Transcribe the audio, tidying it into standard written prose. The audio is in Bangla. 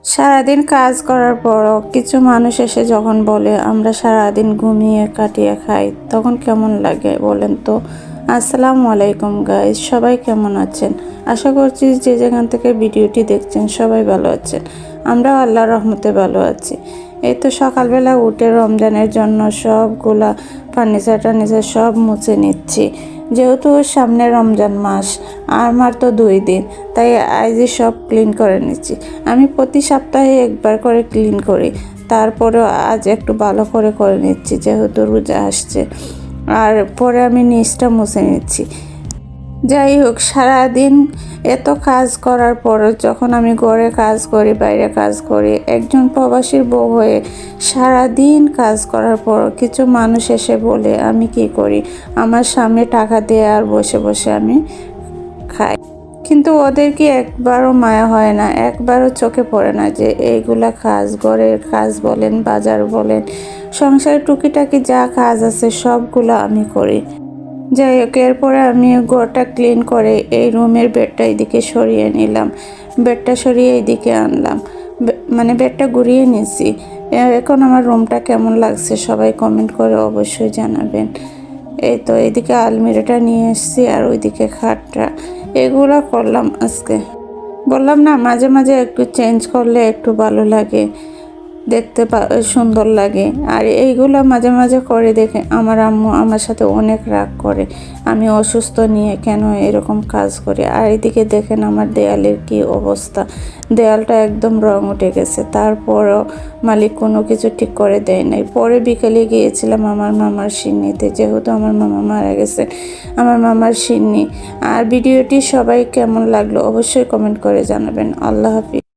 সারাদিন কাজ করার পরও কিছু মানুষ এসে যখন বলে আমরা সারাদিন ঘুমিয়ে কাটিয়ে খাই, তখন কেমন লাগে বলেন তো? আসসালামু আলাইকুম গাইস, সবাই কেমন আছেন? আশা করছি যে যেখান থেকে ভিডিওটি দেখছেন সবাই ভালো আছেন। আমরাও আল্লাহর রহমতে ভালো আছি। এই তো সকালবেলা উঠে রমজানের জন্য সবগুলা ফার্নিচার টার্নিচার সব মুছে নিচ্ছি। যেহেতু সামনে রমজান মাস, আমার তো 2 দিন, তাই আজই সব ক্লিন করে নিচ্ছি। আমি প্রতি সপ্তাহে একবার করে ক্লিন করি, তারপরেও আজ একটু ভালো করে করে নিচ্ছি যেহেতু রোজা আসছে। আর পরে আমি নিচটা মুছে নিচ্ছি। যাই হোক, সারাদিন এত কাজ করার পরও যখন আমি ঘরে কাজ করি, বাইরে কাজ করি, একজন প্রবাসীর বউ হয়ে সারাদিন কাজ করার পর কিছু মানুষ এসে বলে আমি কি করি, আমার সামনে টাকা দিয়ে আর বসে বসে আমি খাই। কিন্তু ওদের কি একবারও মায়া হয় না, একবারও চোখে পড়ে না যে এইগুলা কাজ, ঘরের কাজ বলেন, বাজার বলেন, সংসারের টুকিটাকি যা কাজ আছে সবগুলো আমি করি। যাই হোক, এরপরে আমি ঘরটা ক্লিন করে এই রুমের বেডটা এদিকে সরিয়ে নিলাম, বেডটা সরিয়ে এদিকে আনলাম, মানে বেডটা ঘুরিয়ে নিছি। এখন আমার রুমটা কেমন লাগছে সবাই কমেন্ট করে অবশ্যই জানাবেন। এই তো এদিকে আলমিরাটা নিয়ে এসেছি আর ওইদিকে খাটটা, এগুলো করলাম আজকে। বললাম না, মাঝে মাঝে একটু চেঞ্জ করলে একটু ভালো লাগে, দেখতে সুন্দর লাগে। আর এইগুলো মাঝে মাঝে করে দেখে আমার আম্মু আমার সাথে অনেক রাগ করে, আমি অসুস্থ নিয়ে কেন এরকম কাজ করি। আর এদিকে দেখেন আমার দেয়ালের কি অবস্থা, দেয়ালটা একদম রং উঠে গেছে, তারপরও মালিক কোনো কিছু ঠিক করে দেয় নাই। পরে বিকেলে গিয়েছিলাম আমার মামার সিন্নিতে, যেহেতু আমার মামা মারা গেছে, আমার মামার সিন্নি। আর ভিডিওটি সবাই কেমন লাগলো অবশ্যই কমেন্ট করে জানাবেন। আল্লাহ হাফিজ।